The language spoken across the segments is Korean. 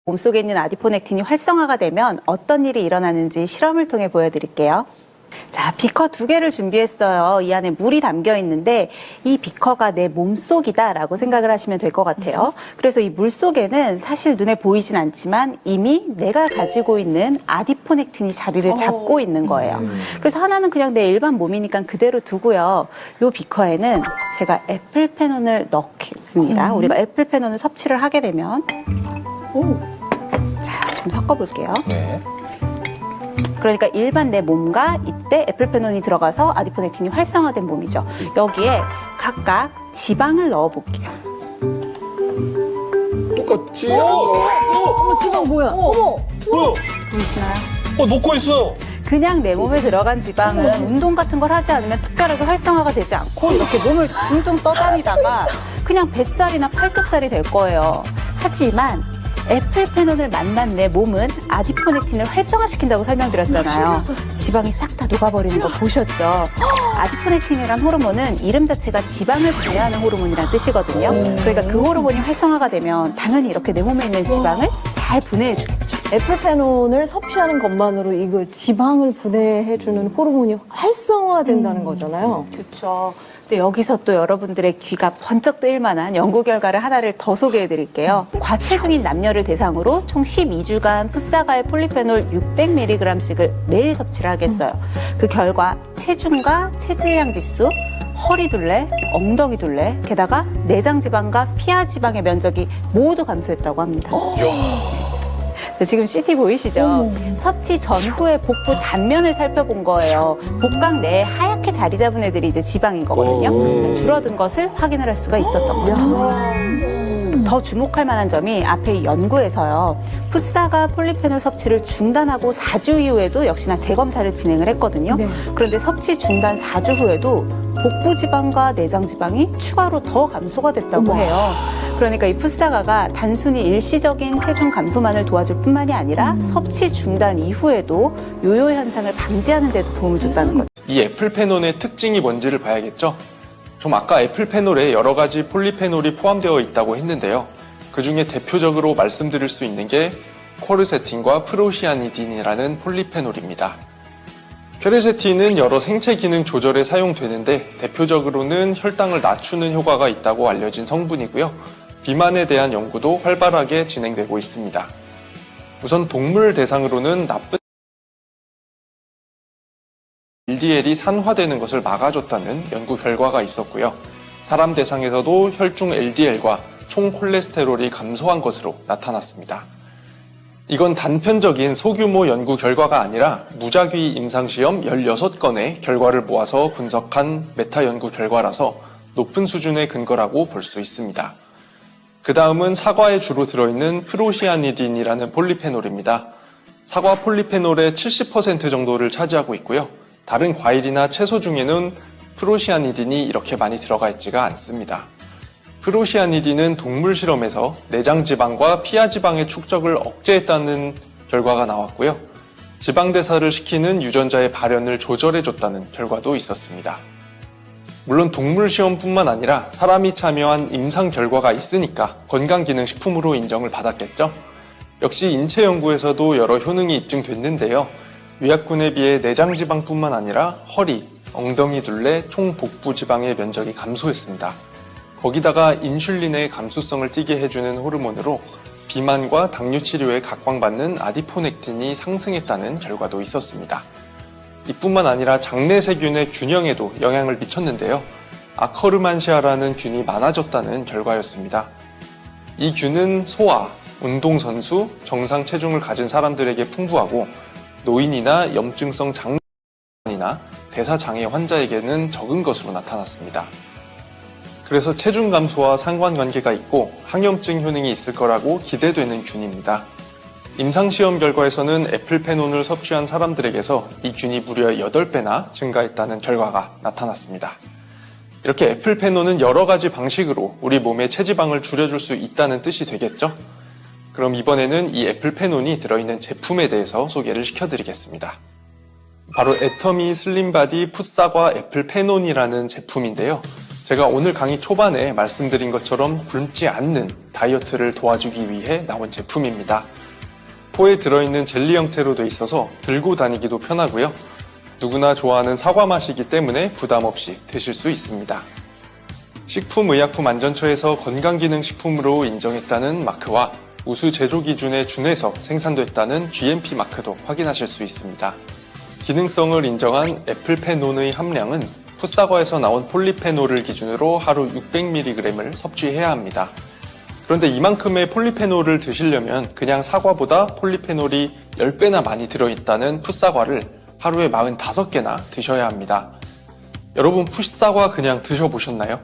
몸속에 있는 아디포넥틴이 활성화가 되면 어떤 일이 일어나는지 실험을 통해 보여드릴게요. 자, 비커 2개를 준비했어요. 이 안에 물이 담겨 있는데 이 비커가 내 몸속이다라고 생각을 하시면 될 것 같아요. 그래서 이 물 속에는 사실 눈에 보이진 않지만 이미 내가 가지고 있는 아디포넥틴이 자리를 잡고 있는 거예요. 그래서 하나는 그냥 내 일반 몸이니까 그대로 두고요. 이 비커에는 제가 에플페논을 넣겠습니다. 우리가 에플페논을 섭취를 하게 되면 자, 좀 섞어볼게요. 네. 그러니까 일반 내 몸과 이때 에플페논이 들어가서 아디포넥틴이 활성화된 몸이죠. 여기에 각각 지방을 넣어볼게요. 똑같지? 지방 뭐야? 어머! 뭐야? 보이시나요? 녹고 있어. 그냥 내 몸에 들어간 지방은 운동 같은 걸 하지 않으면 특별하게 활성화가 되지 않고 이렇게 몸을 둥둥 떠다니다가 그냥 뱃살이나 팔뚝살이 될 거예요. 하지만 에플페논을 만난 내 몸은 아디포넥틴을 활성화시킨다고 설명드렸잖아요. 지방이 싹 다 녹아버리는 거 보셨죠? 아디포넥틴이란 호르몬은 이름 자체가 지방을 분해하는 호르몬이란 뜻이거든요. 그러니까 그 호르몬이 활성화가 되면 당연히 이렇게 내 몸에 있는 지방을 잘 분해해주겠죠. 에플페논을 섭취하는 것만으로 이거 지방을 분해해주는 호르몬이 활성화된다는 거잖아요. 그렇죠. 근데 여기서 또 여러분들의 귀가 번쩍 뜨일 만한 연구 결과를 하나를 더 소개해 드릴게요. 과체중인 남녀를 대상으로 총 12주간 풋사과의 폴리페놀 600mg씩을 매일 섭취를 하겠어요. 그 결과 체중과 체질량 지수, 허리 둘레, 엉덩이 둘레, 게다가 내장 지방과 피하 지방의 면적이 모두 감소했다고 합니다. 지금 CT 보이시죠? 섭취 전후의 복부 단면을 살펴본 거예요. 복강 내에 하얗게 자리 잡은 애들이 이제 지방인 거거든요. 줄어든 것을 확인을 할 수가 있었던 거죠. 더 주목할 만한 점이 앞에 이 연구에서요. 풋사과 폴리페놀 섭취를 중단하고 4주 이후에도 역시나 재검사를 진행을 했거든요. 그런데 섭취 중단 4주 후에도 복부 지방과 내장 지방이 추가로 더 감소가 됐다고 해요. 그러니까 이 풋사과가 단순히 일시적인 체중 감소만을 도와줄 뿐만이 아니라 섭취 중단 이후에도 요요 현상을 방지하는 데도 도움을 줬다는 거죠. 이 에플페논의 특징이 뭔지를 봐야겠죠? 좀 아까 에플페놀에 여러 가지 폴리페놀이 포함되어 있다고 했는데요. 그 중에 대표적으로 말씀드릴 수 있는 게 쿼르세틴과 프로시아니딘이라는 폴리페놀입니다. 퀘르세틴은 여러 생체 기능 조절에 사용되는데 대표적으로는 혈당을 낮추는 효과가 있다고 알려진 성분이고요. 비만에 대한 연구도 활발하게 진행되고 있습니다. 우선 동물 대상으로는 나쁜 LDL이 산화되는 것을 막아줬다는 연구 결과가 있었고요. 사람 대상에서도 혈중 LDL과 총 콜레스테롤이 감소한 것으로 나타났습니다. 이건 단편적인 소규모 연구 결과가 아니라 무작위 임상시험 16건의 결과를 모아서 분석한 메타 연구 결과라서 높은 수준의 근거라고 볼 수 있습니다. 그 다음은 사과에 주로 들어있는 프로시아니딘이라는 폴리페놀입니다. 사과 폴리페놀의 70% 정도를 차지하고 있고요. 다른 과일이나 채소 중에는 프로시아니딘이 이렇게 많이 들어가 있지가 않습니다. 프로시아니딘은 동물 실험에서 내장 지방과 피하 지방의 축적을 억제했다는 결과가 나왔고요. 지방 대사를 시키는 유전자의 발현을 조절해줬다는 결과도 있었습니다. 물론 동물 시험뿐만 아니라 사람이 참여한 임상 결과가 있으니까 건강기능식품으로 인정을 받았겠죠. 역시 인체 연구에서도 여러 효능이 입증됐는데요. 위약군에 비해 내장 지방뿐만 아니라 허리, 엉덩이 둘레, 총 복부 지방의 면적이 감소했습니다. 거기다가 인슐린의 감수성을 띠게 해주는 호르몬으로 비만과 당뇨 치료에 각광받는 아디포넥틴이 상승했다는 결과도 있었습니다. 이뿐만 아니라 장내 세균의 균형에도 영향을 미쳤는데요. 아커르만시아라는 균이 많아졌다는 결과였습니다. 이 균은 소아, 운동선수, 정상 체중을 가진 사람들에게 풍부하고 노인이나 염증성 장내이나 대사장애 환자에게는 적은 것으로 나타났습니다. 그래서 체중 감소와 상관관계가 있고 항염증 효능이 있을 거라고 기대되는 균입니다. 임상시험 결과에서는 에플페논을 섭취한 사람들에게서 이 균이 무려 8배나 증가했다는 결과가 나타났습니다. 이렇게 에플페논은 여러 가지 방식으로 우리 몸의 체지방을 줄여줄 수 있다는 뜻이 되겠죠? 그럼 이번에는 이 에플페논이 들어있는 제품에 대해서 소개를 시켜드리겠습니다. 바로 애터미 슬림바디 풋사과 애플페논이라는 제품인데요. 제가 오늘 강의 초반에 말씀드린 것처럼 굶지 않는 다이어트를 도와주기 위해 나온 제품입니다. 포에 들어있는 젤리 형태로 돼 있어서 들고 다니기도 편하고요. 누구나 좋아하는 사과 맛이기 때문에 부담 없이 드실 수 있습니다. 식품의약품안전처에서 건강기능식품으로 인정했다는 마크와 우수 제조 기준에 준해서 생산됐다는 GMP 마크도 확인하실 수 있습니다. 기능성을 인정한 애플페논의 함량은 풋사과에서 나온 폴리페놀을 기준으로 하루 600mg을 섭취해야 합니다. 그런데 이만큼의 폴리페놀을 드시려면 그냥 사과보다 폴리페놀이 10배나 많이 들어있다는 풋사과를 하루에 45개나 드셔야 합니다. 여러분 풋사과 그냥 드셔보셨나요?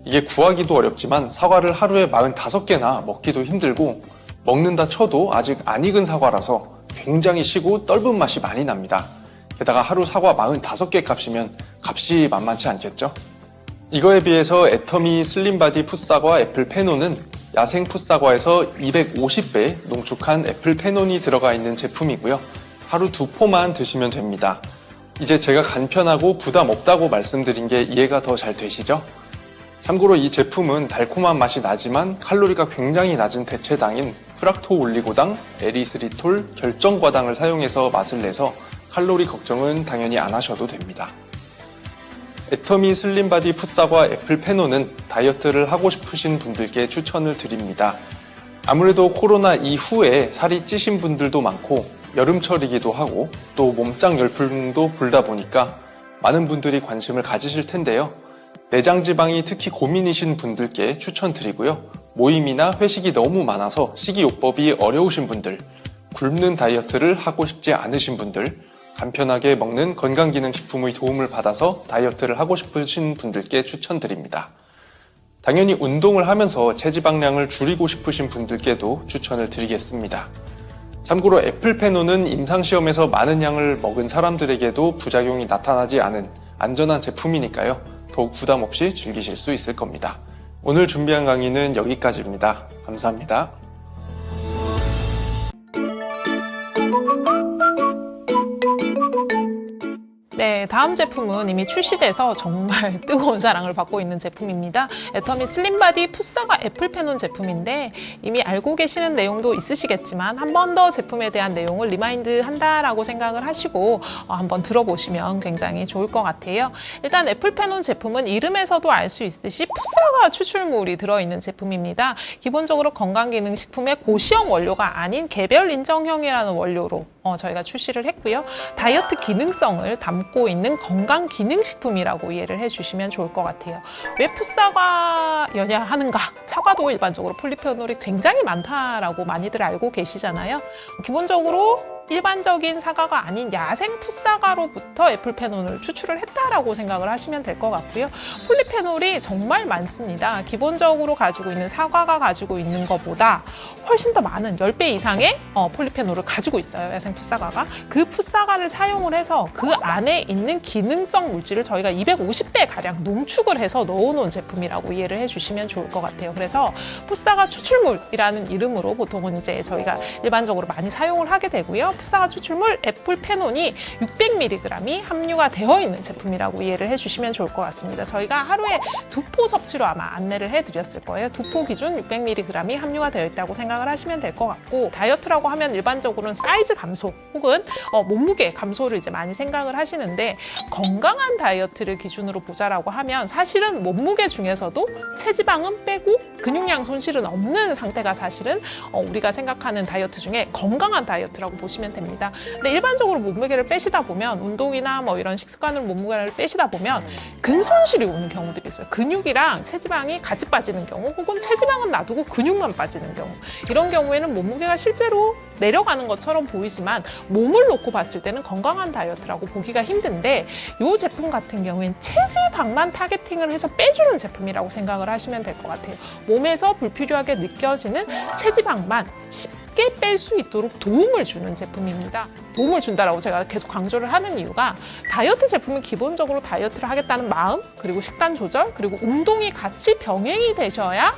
이게 구하기도 어렵지만 사과를 하루에 45개나 먹기도 힘들고 먹는다 쳐도 아직 안 익은 사과라서 굉장히 시고 떫은 맛이 많이 납니다. 게다가 하루 사과 45개 값이면 값이 만만치 않겠죠? 이거에 비해서 애터미 슬림바디 풋사과 애플페논은 야생 풋사과에서 250배 농축한 애플페논이 들어가 있는 제품이고요. 하루 2포만 드시면 됩니다. 이제 제가 간편하고 부담 없다고 말씀드린 게 이해가 더 잘 되시죠? 참고로 이 제품은 달콤한 맛이 나지만 칼로리가 굉장히 낮은 대체당인 프락토올리고당, 에리스리톨, 결정과당을 사용해서 맛을 내서 칼로리 걱정은 당연히 안 하셔도 됩니다. 애터미 슬림바디 풋사과 애플페논은 다이어트를 하고 싶으신 분들께 추천을 드립니다. 아무래도 코로나 이후에 살이 찌신 분들도 많고 여름철이기도 하고 또 몸짱 열풍도 불다 보니까 많은 분들이 관심을 가지실 텐데요. 내장 지방이 특히 고민이신 분들께 추천드리고요. 모임이나 회식이 너무 많아서 식이요법이 어려우신 분들, 굶는 다이어트를 하고 싶지 않으신 분들, 간편하게 먹는 건강기능식품의 도움을 받아서 다이어트를 하고 싶으신 분들께 추천드립니다. 당연히 운동을 하면서 체지방량을 줄이고 싶으신 분들께도 추천을 드리겠습니다. 참고로 애플페논은 임상시험에서 많은 양을 먹은 사람들에게도 부작용이 나타나지 않은 안전한 제품이니까요. 더욱 부담 없이 즐기실 수 있을 겁니다. 오늘 준비한 강의는 여기까지입니다. 감사합니다. 네, 다음 제품은 이미 출시돼서 정말 뜨거운 사랑을 받고 있는 제품입니다. 애터미 슬림바디 풋사과 애플페논 제품인데 이미 알고 계시는 내용도 있으시겠지만 한 번 더 제품에 대한 내용을 리마인드 한다라고 생각을 하시고 한번 들어보시면 굉장히 좋을 것 같아요. 일단 애플페논 제품은 이름에서도 알 수 있듯이 풋사과 추출물이 들어있는 제품입니다. 기본적으로 건강기능식품의 고시형 원료가 아닌 개별 인정형이라는 원료로 저희가 출시를 했고요. 다이어트 기능성을 담고 있는 건강기능식품이라고 이해를 해주시면 좋을 것 같아요. 왜 풋사과여야 하는가? 사과도 일반적으로 폴리페놀이 굉장히 많다라고 많이들 알고 계시잖아요. 기본적으로 일반적인 사과가 아닌 야생 풋사과로부터 애플페논을 추출을 했다라고 생각을 하시면 될 것 같고요. 폴리페놀이 정말 많습니다. 기본적으로 가지고 있는 사과가 가지고 있는 것보다 훨씬 더 많은 10배 이상의 폴리페놀을 가지고 있어요. 야생 풋사과가. 그 풋사과를 사용을 해서 그 안에 있는 기능성 물질을 저희가 250배 가량 농축을 해서 넣어놓은 제품이라고 이해를 해주시면 좋을 것 같아요. 그래서 풋사과 추출물이라는 이름으로 보통은 이제 저희가 일반적으로 많이 사용을 하게 되고요. 풋사과 추출물 애플페논이 600mg이 함유가 되어 있는 제품이라고 이해를 해주시면 좋을 것 같습니다. 저희가 하루에 2포 섭취로 아마 안내를 해드렸을 거예요. 2포 기준 600mg이 함유가 되어 있다고 생각을 하시면 될 것 같고, 다이어트라고 하면 일반적으로는 사이즈 감소 혹은 몸무게 감소를 이제 많이 생각을 하시는데, 건강한 다이어트를 기준으로 보자라고 하면 사실은 몸무게 중에서도 체지방은 빼고 근육량 손실은 없는 상태가 사실은 우리가 생각하는 다이어트 중에 건강한 다이어트라고 보시면 됩니다. 근데 일반적으로 몸무게를 빼시다 보면 운동이나 뭐 이런 식습관으로 몸무게를 빼시다 보면 근손실이 오는 경우들이 있어요. 근육이랑 체지방이 같이 빠지는 경우, 혹은 체지방은 놔두고 근육만 빠지는 경우, 이런 경우에는 몸무게가 실제로 내려가는 것처럼 보이지만 몸을 놓고 봤을 때는 건강한 다이어트라고 보기가 힘든데, 이 제품 같은 경우에는 체지방만 타겟팅을 해서 빼주는 제품이라고 생각을 하시면 될 것 같아요. 몸에서 불필요하게 느껴지는 체지방만 쉽게 뺄 수 있도록 도움을 주는 제품입니다. 도움을 준다라고 제가 계속 강조를 하는 이유가, 다이어트 제품은 기본적으로 다이어트를 하겠다는 마음, 그리고 식단 조절, 그리고 운동이 같이 병행이 되셔야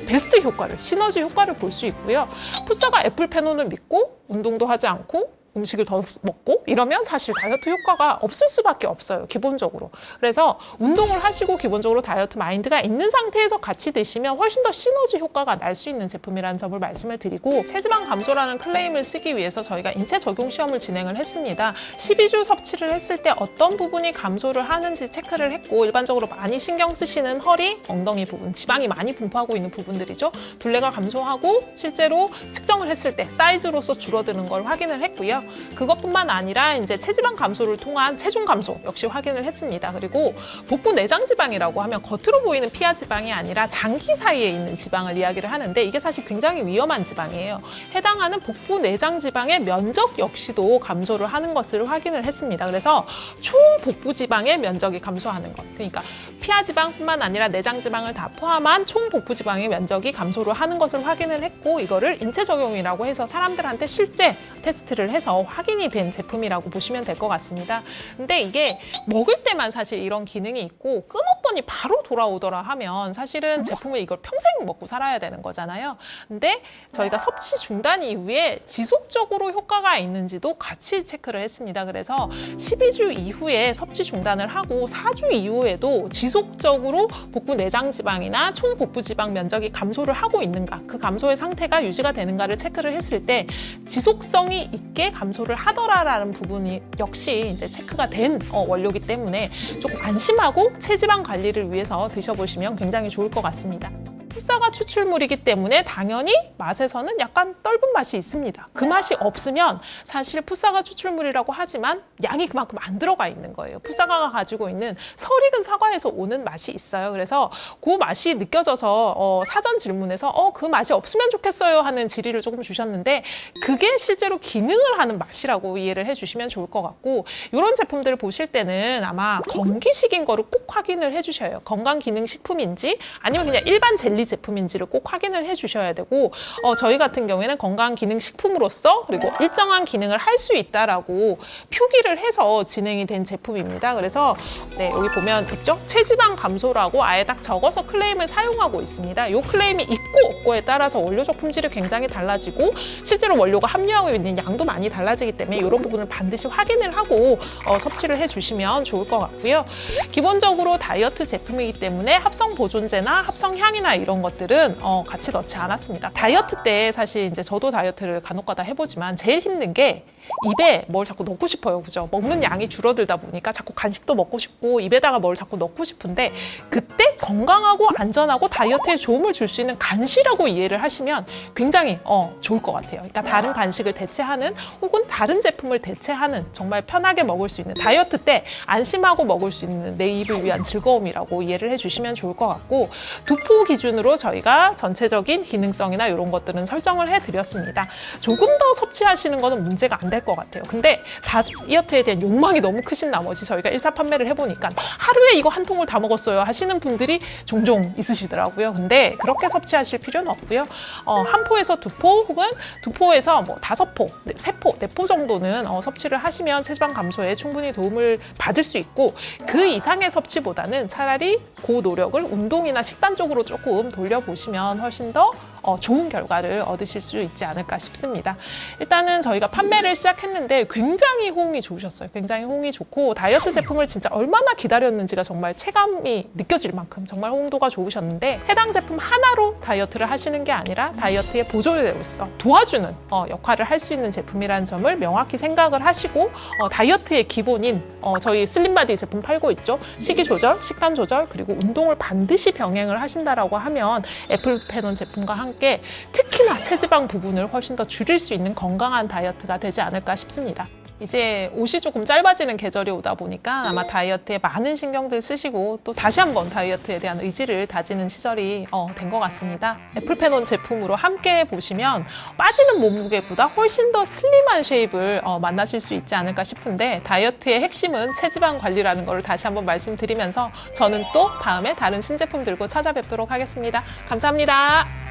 베스트 효과를, 시너지 효과를 볼 수 있고요. 풋사과 애플페논을 믿고 운동도 하지 않고 음식을 더 먹고 이러면 사실 다이어트 효과가 없을 수밖에 없어요, 기본적으로. 그래서 운동을 하시고 기본적으로 다이어트 마인드가 있는 상태에서 같이 드시면 훨씬 더 시너지 효과가 날 수 있는 제품이라는 점을 말씀을 드리고, 체지방 감소라는 클레임을 쓰기 위해서 저희가 인체 적용 시험을 진행을 했습니다. 12주 섭취를 했을 때 어떤 부분이 감소를 하는지 체크를 했고, 일반적으로 많이 신경 쓰시는 허리, 엉덩이 부분, 지방이 많이 분포하고 있는 부분들이죠. 둘레가 감소하고 실제로 측정을 했을 때 사이즈로서 줄어드는 걸 확인을 했고요. 그것뿐만 아니라 이제 체지방 감소를 통한 체중 감소 역시 확인을 했습니다. 그리고 복부 내장 지방이라고 하면 겉으로 보이는 피하 지방이 아니라 장기 사이에 있는 지방을 이야기를 하는데, 이게 사실 굉장히 위험한 지방이에요. 해당하는 복부 내장 지방의 면적 역시도 감소를 하는 것을 확인을 했습니다. 그래서 총 복부 지방의 면적이 감소하는 것, 그러니까 피하 지방뿐만 아니라 내장 지방을 다 포함한 총 복부 지방의 면적이 감소를 하는 것을 확인을 했고, 이거를 인체 적용이라고 해서 사람들한테 실제 테스트를 해서 확인이 된 제품이라고 보시면 될 것 같습니다. 근데 이게 먹을 때만 사실 이런 기능이 있고 끊었더니 바로 돌아오더라 하면 사실은 제품을 이걸 평생 먹고 살아야 되는 거잖아요. 근데 저희가 섭취 중단 이후에 지속적으로 효과가 있는지도 같이 체크를 했습니다. 그래서 12주 이후에 섭취 중단을 하고 4주 이후에도 지속적으로 복부 내장 지방이나 총 복부 지방 면적이 감소를 하고 있는가, 그 감소의 상태가 유지가 되는가를 체크를 했을 때 지속성이 있게 감소를 하더라라는 부분이 역시 이제 체크가 된 원료이기 때문에 조금 안심하고 체지방 관리를 위해서 드셔보시면 굉장히 좋을 것 같습니다. 풋사과 추출물이기 때문에 당연히 맛에서는 약간 떫은 맛이 있습니다. 그 맛이 없으면 사실 풋사과 추출물이라고 하지만 양이 그만큼 안 들어가 있는 거예요. 풋사과가 가지고 있는 설익은 사과에서 오는 맛이 있어요. 그래서 그 맛이 느껴져서 사전 질문에서 그 맛이 없으면 좋겠어요 하는 질의를 조금 주셨는데, 그게 실제로 기능을 하는 맛이라고 이해를 해주시면 좋을 것 같고, 이런 제품들을 보실 때는 아마 건기식인 거를 꼭 확인을 해주셔요. 건강기능식품인지 아니면 그냥 일반 젤리 제품인지를 꼭 확인을 해주셔야 되고, 저희 같은 경우에는 건강기능식품으로서 그리고 일정한 기능을 할 수 있다라고 표기를 해서 진행이 된 제품입니다. 그래서 네, 여기 보면 있죠? 체지방 감소라고 아예 딱 적어서 클레임을 사용하고 있습니다. 이 클레임이 있고 없고에 따라서 원료적 품질이 굉장히 달라지고 실제로 원료가 함유하고 있는 양도 많이 달라지기 때문에 이런 부분을 반드시 확인을 하고 섭취를 해주시면 좋을 것 같고요. 기본적으로 다이어트 제품이기 때문에 합성 보존제나 합성 향이나 이런 것들은 같이 넣지 않았습니다. 다이어트 때 사실 이제 저도 다이어트를 간혹가다 해보지만 제일 힘든 게 입에 뭘 자꾸 넣고 싶어요. 그죠? 먹는 양이 줄어들다 보니까 자꾸 간식도 먹고 싶고 입에다가 뭘 자꾸 넣고 싶은데, 그때 건강하고 안전하고 다이어트에 도움을 줄 수 있는 간식이라고 이해를 하시면 굉장히 좋을 것 같아요. 그러니까 다른 간식을 대체하는 혹은 다른 제품을 대체하는 정말 편하게 먹을 수 있는, 다이어트 때 안심하고 먹을 수 있는 내 입을 위한 즐거움이라고 이해를 해주시면 좋을 것 같고, 두포 기준으로 저희가 전체적인 기능성이나 이런 것들은 설정을 해드렸습니다. 조금 더 섭취하시는 거는 문제가 안 될 것 같아요. 근데 다이어트에 대한 욕망이 너무 크신 나머지 저희가 1차 판매를 해보니까 하루에 이거 한 통을 다 먹었어요 하시는 분들이 종종 있으시더라고요. 근데 그렇게 섭취하실 필요는 없고요. 한 포에서 두 포 혹은 두 포에서 뭐 5포, 3포, 4포 정도는 섭취를 하시면 체지방 감소에 충분히 도움을 받을 수 있고, 그 이상의 섭취보다는 차라리 그 노력을 운동이나 식단 쪽으로 조금 돌려보시면 훨씬 더 좋은 결과를 얻으실 수 있지 않을까 싶습니다. 일단은 저희가 판매를 시작했는데 굉장히 호응이 좋으셨어요. 굉장히 호응이 좋고, 다이어트 제품을 진짜 얼마나 기다렸는지가 정말 체감이 느껴질 만큼 정말 호응도가 좋으셨는데, 해당 제품 하나로 다이어트를 하시는 게 아니라 다이어트의 보조제로서 도와주는 역할을 할 수 있는 제품이라는 점을 명확히 생각을 하시고, 다이어트의 기본인 저희 슬림바디 제품 팔고 있죠. 식이 조절, 식단 조절, 그리고 운동을 반드시 병행을 하신다라고 하면 애플페논 제품과 함께 특히나 체지방 부분을 훨씬 더 줄일 수 있는 건강한 다이어트가 되지 않을까 싶습니다. 이제 옷이 조금 짧아지는 계절이 오다 보니까 아마 다이어트에 많은 신경들 쓰시고 또 다시 한번 다이어트에 대한 의지를 다지는 시절이 된 것 같습니다. 애플페논 제품으로 함께 보시면 빠지는 몸무게보다 훨씬 더 슬림한 쉐입을 만나실 수 있지 않을까 싶은데, 다이어트의 핵심은 체지방 관리라는 것을 다시 한번 말씀드리면서 저는 또 다음에 다른 신제품 들고 찾아뵙도록 하겠습니다. 감사합니다.